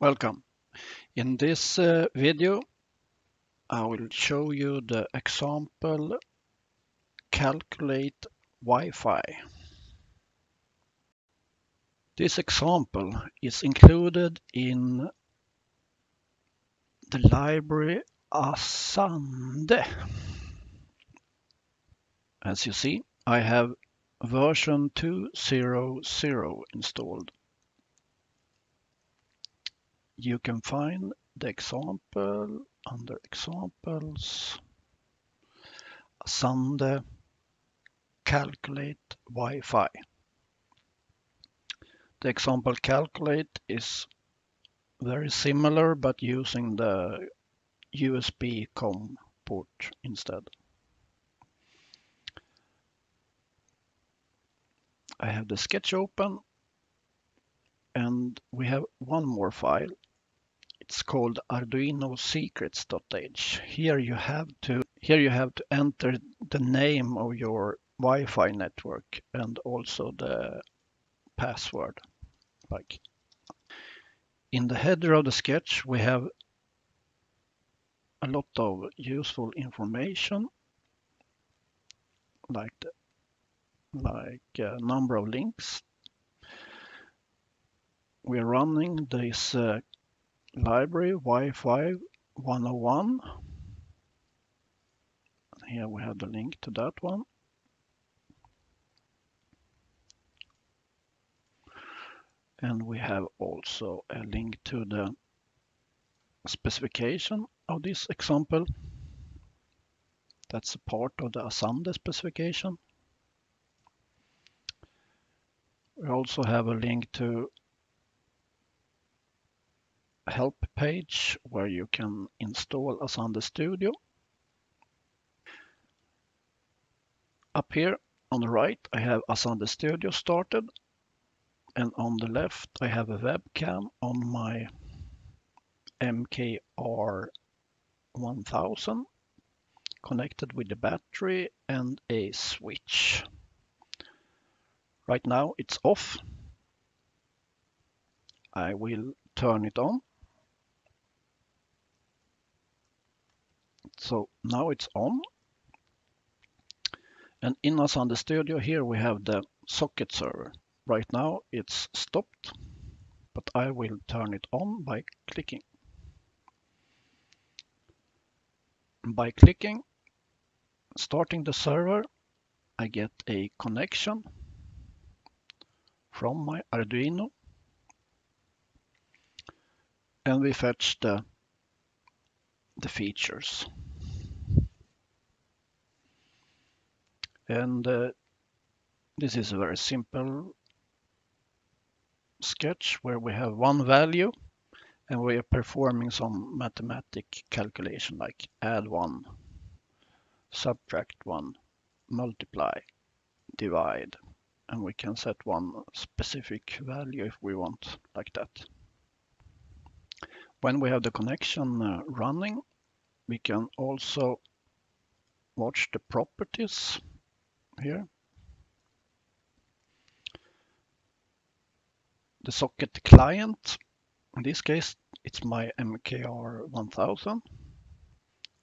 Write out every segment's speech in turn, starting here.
Welcome. In this video, I will show you the example Calculate Wi-Fi. This example is included in the library Asande. As you see, I have version 2.0.0 installed. You can find the example under Examples, Asande Calculate Wi-Fi. The example calculate is very similar, but using the USB COM port instead. I have the sketch open, and we have one more file. It's called Arduino secrets.h. Here you have to enter the name of your Wi-Fi network and also the password. Like in the header of the sketch, we have a lot of useful information, like a number of links. We're running this library Wi-Fi 101. Here we have the link to that one. And we have also a link to the specification of this example. That's a part of the Asande specification. We also have a link to a help page where you can install Asande Studio. Up here on the right, I have Asande Studio started. And on the left, I have a webcam on my MKR 1000 connected with the battery and a switch. Right now it's off. I will turn it on. So now it's on. And in Asande Studio here we have the socket server. Right now it's stopped, but I will turn it on by clicking. By clicking starting the server, I get a connection from my Arduino, and we fetch the features. And this is a very simple sketch where we have one value and we are performing some mathematic calculation like add 1, subtract 1, multiply, divide, and we can set one specific value if we want, like that. When we have the connection running, we can also watch the properties here. The socket client, in this case, it's my MKR 1000.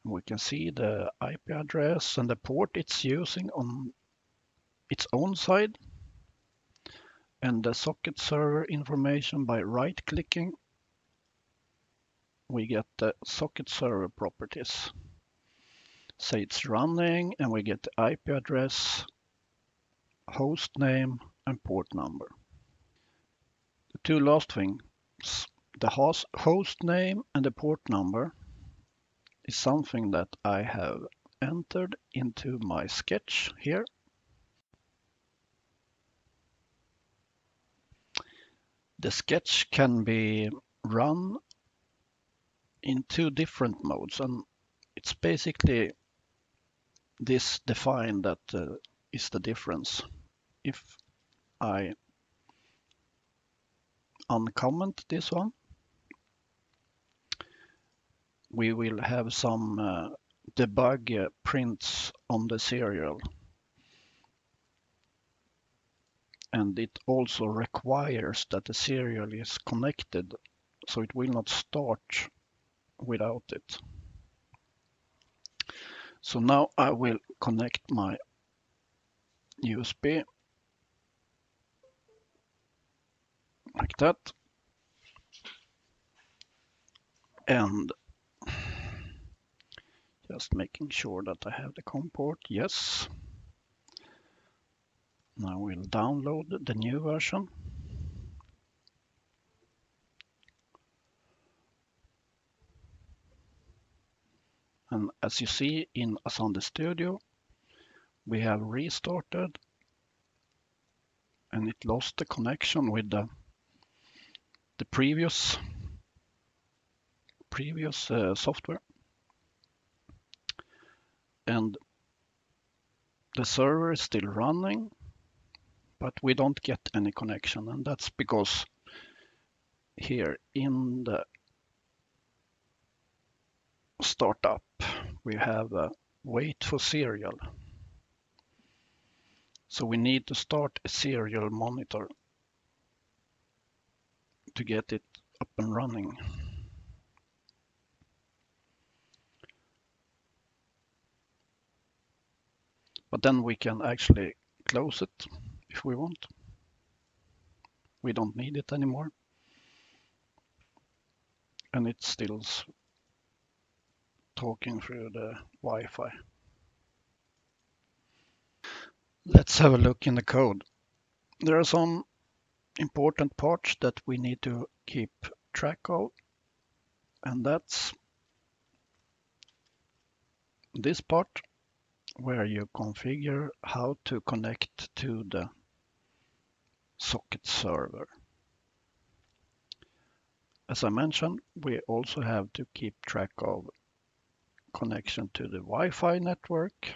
We can see the IP address and the port it's using on its own side, and the socket server information. By right-clicking, we get the socket server properties. Say it's running, and we get the IP address, host name, and port number. The two last things, the host name and the port number, is something that I have entered into my sketch here. The sketch can be run in two different modes, and it's basically this define that is the difference. If I uncomment this one, we will have some debug prints on the serial, and it also requires that the serial is connected so it will not start without it. So now I will connect my USB like that, and just making sure that I have the COM port. Yes. Now we'll download the new version. And as you see in Asande Studio, we have restarted and it lost the connection with the previous software. And the server is still running, but we don't get any connection. And that's because here in the startup, we have a wait for serial. So we need to start a serial monitor to get it up and running. But then we can actually close it if we want. We don't need it anymore. And it's still talking through the Wi-Fi. Let's have a look in the code. There are some important parts that we need to keep track of, and that's this part where you configure how to connect to the socket server. As I mentioned, we also have to keep track of connection to the Wi-Fi network.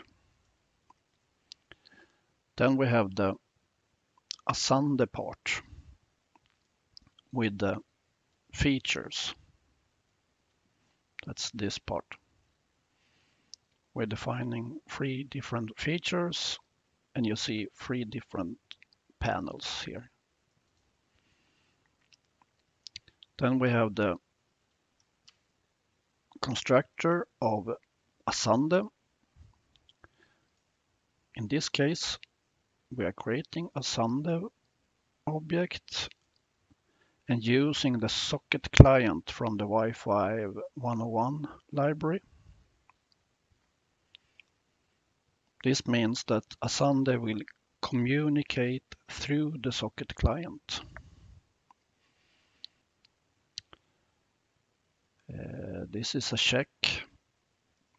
Then we have the Asande part with the features. That's this part. We're defining 3 different features, and you see 3 different panels here. Then we have the constructor of Asande. In this case, we are creating a Asande object and using the socket client from the Wi-Fi 101 library. This means that Asande will communicate through the socket client. This is a check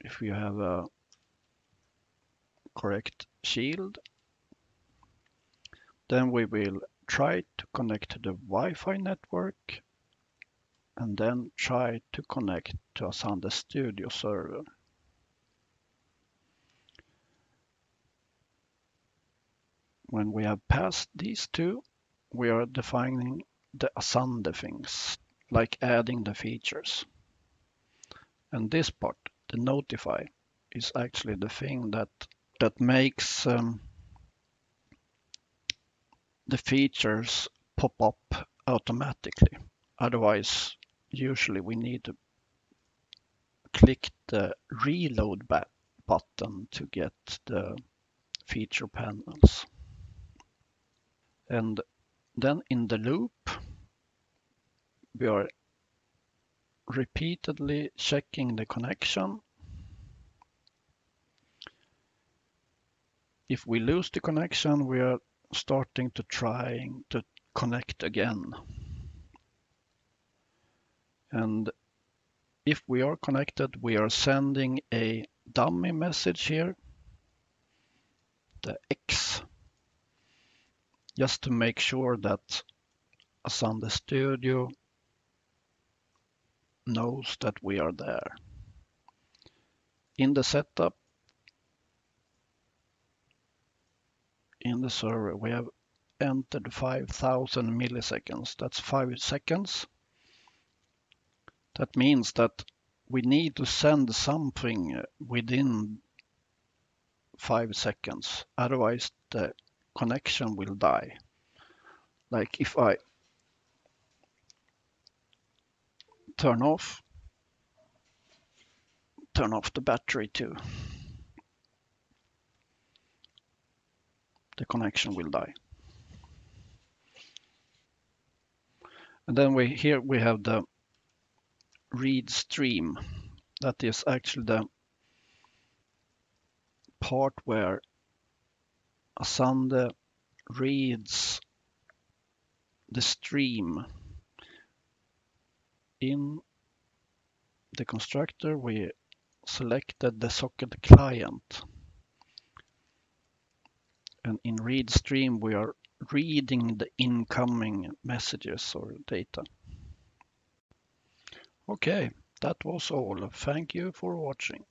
if you have a correct shield. Then we will try to connect to the Wi-Fi network and then try to connect to Asande Studio server. When we have passed these two, we are defining the Asande things, like adding the features. And this part, the notify, is actually the thing that makes the features pop up automatically. Otherwise, usually we need to click the reload button to get the feature panels. And then in the loop, we are repeatedly checking the connection. If we lose the connection, we are starting to trying to connect again. And if we are connected, we are sending a dummy message here, the X, just to make sure that Asande Studio knows that we are there. In the setup, in the server, we have entered 5,000 milliseconds. That's 5 seconds. That means that we need to send something within 5 seconds. Otherwise, the connection will die. Like if I turn off the battery too. The connection will die. And then here we have the read stream. That is actually the part where Asande reads the stream. In the constructor, we selected the socket client. And in read stream, we are reading the incoming messages or data. Okay, that was all. Thank you for watching.